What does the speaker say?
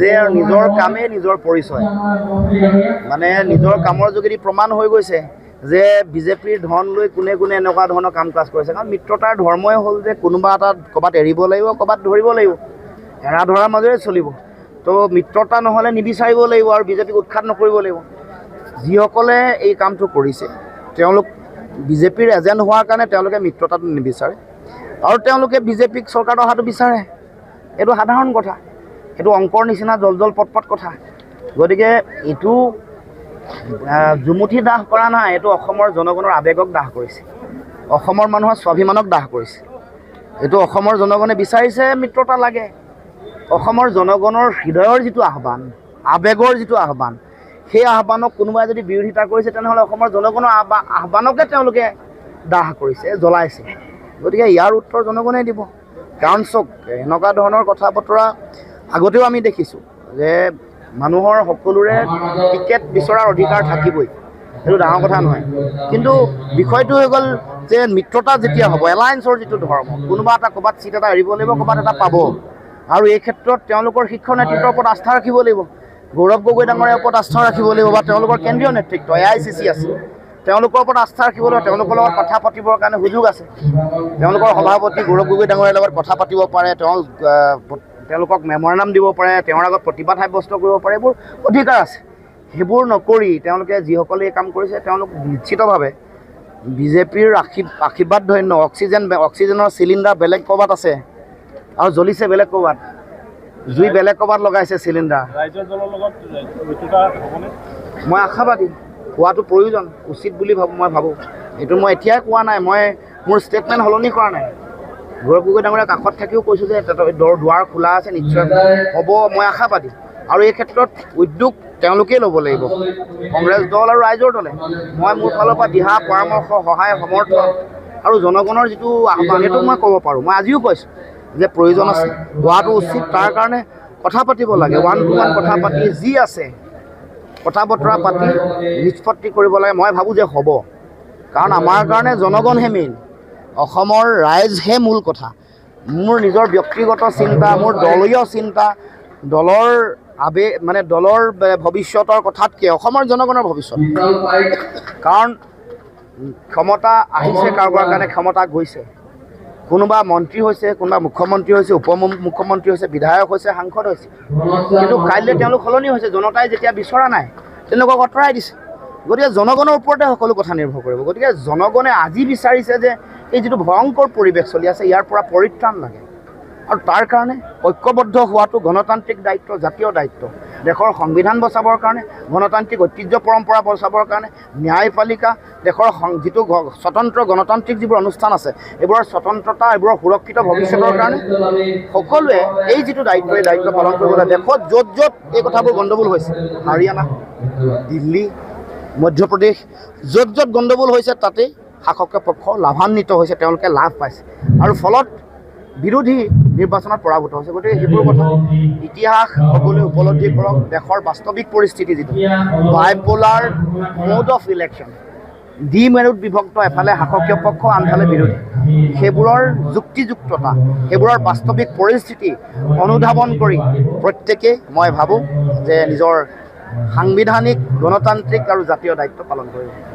যে নিজৰ কামে নিজৰ পৰিচয় মানে নিজৰ কামৰ যোগেদি প্ৰমাণ হৈ গৈছে যে বিজেপিৰ ধন লৈ কোনে কোনে এনেকুৱা ধৰণৰ কাম কাজ কৰিছে। কাৰণ মিত্ৰতাৰ ধৰ্মই হ'ল যে কোনোবা এটা ক'ৰবাত এৰিব লাগিব, ক'ৰবাত ধৰিব লাগিব, এৰা ধৰাৰ মাজেৰে চলিব। তো মিত্ৰতা নহ'লে নিবিচাৰিব লাগিব আৰু বিজেপিক উৎখাত নকৰিব লাগিব। যিসকলে এই কামটো কৰিছে তেওঁলোক বিজেপিৰ এজেণ্ট হোৱাৰ কাৰণে তেওঁলোকে মিত্ৰতাটো নিবিচাৰে আৰু তেওঁলোকে বিজেপিক চৰকাৰত অহাটো বিচাৰে। এইটো সাধাৰণ কথা, এইটো অংকৰ নিচিনা জল পট কথা। গতিকে এইটো জুমুঠি দাহ কৰা নাই, এইটো অসমৰ জনগণৰ আৱেগক দাহ কৰিছে, অসমৰ মানুহৰ স্বাভিমানক দাহ কৰিছে। এইটো অসমৰ জনগণে বিচাৰিছে মিত্ৰতা লাগে। অসমৰ জনগণৰ হৃদয়ৰ যিটো আহ্বান, আৱেগৰ যিটো আহ্বান, সেই আহ্বানক কোনোবাই যদি বিৰোধিতা কৰিছে তেনেহ'লে অসমৰ জনগণৰ আহ্বানকে তেওঁলোকে দাহ কৰিছে, জ্বলাইছে। গতিকে ইয়াৰ উত্তৰ জনগণে দিব। কাৰণ চাওক, এনেকুৱা ধৰণৰ কথা বতৰা আগতেও আমি দেখিছোঁ যে মানুহৰ সকলোৰে টিকেট বিচৰাৰ অধিকাৰ থাকিবই, সেইটো ডাঙৰ কথা নহয়। কিন্তু বিষয়টো হৈ গ'ল যে মিত্ৰতা যেতিয়া হ'ব, এলায়েন্সৰ যিটো ধৰ্ম, কোনোবা এটা ক'ৰবাত চিট এটা এৰিব লাগিব, ক'ৰবাত এটা পাব। আৰু এই ক্ষেত্ৰত তেওঁলোকৰ শীৰ্ষ নেতৃত্বৰ ওপৰত আস্থা ৰাখিব লাগিব। গৌৰৱ গগৈ ডাঙৰীয়াৰ ওপৰত আস্থা ৰাখিব লাগিব বা তেওঁলোকৰ কেন্দ্ৰীয় নেতৃত্ব AICC আছে, তেওঁলোকৰ ওপৰত আস্থা ৰাখিব লাগিব। তেওঁলোকৰ লগত কথা পাতিবৰ কাৰণে সুযোগ আছে। তেওঁলোকৰ সভাপতি গৌৰৱ গগৈ ডাঙৰীয়াৰ লগত কথা পাতিব পাৰে, তেওঁলোকক মেমৰেণ্ডাম দিব পাৰে, তেওঁৰ আগত প্ৰতিবাদ সাব্যস্ত কৰিব পাৰে, এইবোৰ অধিকাৰ আছে। সেইবোৰ নকৰি তেওঁলোকে যিসকলে এই কাম কৰিছে তেওঁলোক নিশ্চিতভাৱে বিজেপিৰ আশীৰ্বাদ ধন্য। অক্সিজেনৰ চিলিণ্ডাৰ বেলেগ ক'ৰবাত আছে আৰু জ্বলিছে বেলেগ ক'ৰবাত, জুই বেলেগ ক'ৰবাত লগাইছে চিলিণ্ডাৰ। মই আশাবাদী, হোৱাটো প্ৰয়োজন, উচিত বুলি মই ভাবোঁ। এইটো মই এতিয়াই কোৱা নাই, মই মোৰ ষ্টেটমেণ্ট সলনি কৰা নাই। গৌৰৱ গগৈ ডাঙৰীয়াৰ কাষত থাকিও কৈছোঁ যে দুৱাৰ খোলা আছে, নিশ্চয় হ'ব, মই আশাবাদী। আৰু এই ক্ষেত্ৰত উদ্যোগ তেওঁলোকেই ল'ব লাগিব, কংগ্ৰেছ দল আৰু ৰাইজৰ দলে। মই মোৰ ফালৰ পৰা দিহা পৰামৰ্শ, সহায়, সমৰ্থন আৰু জনগণৰ যিটো আহ্বান, সেইটো মই ক'ব পাৰোঁ। মই আজিও কৈছোঁ যে প্ৰয়োজন আছে, হোৱাটো উচিত। তাৰ কাৰণে কথা পাতিব লাগে, 1 to 1 কথা পাতি যি আছে কথা বতৰা পাতি নিষ্পত্তি কৰিব লাগে। মই ভাবোঁ যে হ'ব, কাৰণ আমাৰ কাৰণে জনগণহে মেইন, অসমৰ ৰাইজহে মূল কথা। মোৰ নিজৰ ব্যক্তিগত চিন্তা, মোৰ দলীয় চিন্তা, দলৰ মানে দলৰ ভৱিষ্যতৰ কথাতকৈ অসমৰ জনগণৰ ভৱিষ্যত। কাৰণ ক্ষমতা আহিছে কাৰোবাৰ কাৰণে, ক্ষমতা গৈছে। কোনোবা মন্ত্ৰী হৈছে, কোনোবা মুখ্যমন্ত্ৰী হৈছে, মুখ্যমন্ত্ৰী হৈছে, বিধায়ক হৈছে, সাংসদ হৈছে। কিন্তু কাইলৈ তেওঁলোক সলনি হৈছে। জনতাই যেতিয়া বিচৰা নাই তেওঁলোকক আঁতৰাই দিছে। গতিকে জনগণৰ ওপৰতে সকলো কথা নিৰ্ভৰ কৰিব। গতিকে জনগণে আজি বিচাৰিছে যে এই যিটো ভয়ংকৰ পৰিৱেশ চলি আছে, ইয়াৰ পৰা পৰিত্ৰাণ লাগে। আৰু তাৰ কাৰণে ঐক্যবদ্ধ হোৱাটো গণতান্ত্ৰিক দায়িত্ব, জাতীয় দায়িত্ব। দেশৰ সংবিধান বচাবৰ কাৰণে, গণতান্ত্ৰিক ঐতিহ্য পৰম্পৰা বচাবৰ কাৰণে, ন্যায়পালিকা, দেশৰ যিটো স্বতন্ত্ৰ গণতান্ত্ৰিক যিবোৰ অনুষ্ঠান আছে, এইবোৰৰ স্বতন্ত্ৰতা, এইবোৰৰ সুৰক্ষিত ভৱিষ্যতৰ কাৰণে সকলোৱে এই যিটো দায়িত্ব, এই দায়িত্ব পালন কৰিবলৈ। দেশত য'ত য'ত এই কথাবোৰ গণ্ডগোল হৈছে, হাৰিয়ানা, দিল্লী, মধ্যপ্ৰদেশ, য'ত য'ত গণ্ডগোল হৈছে তাতেই শাসক পক্ষ লাভান্বিত হৈছে, তেওঁলোকে লাভ পাইছে আৰু ফলত বিৰোধী নিৰ্বাচনত পৰাভূত হৈছে। গতিকে সেইবোৰ কথা ইতিহাস সকলোৱে উপলব্ধি কৰক। দেশৰ বাস্তৱিক পৰিস্থিতি যিটো বাইপোলাৰ মোড অফ ইলেকশ্যন, মেৰুত বিভক্ত, এফালে শাসকীয় পক্ষ, আনফালে বিৰোধী, সেইবোৰৰ যুক্তিযুক্ততা, সেইবোৰৰ বাস্তৱিক পৰিস্থিতি অনুধাৱন কৰি প্ৰত্যেকেই মই ভাবোঁ যে নিজৰ সাংবিধানিক, গণতান্ত্ৰিক আৰু জাতীয় দায়িত্ব পালন কৰিব।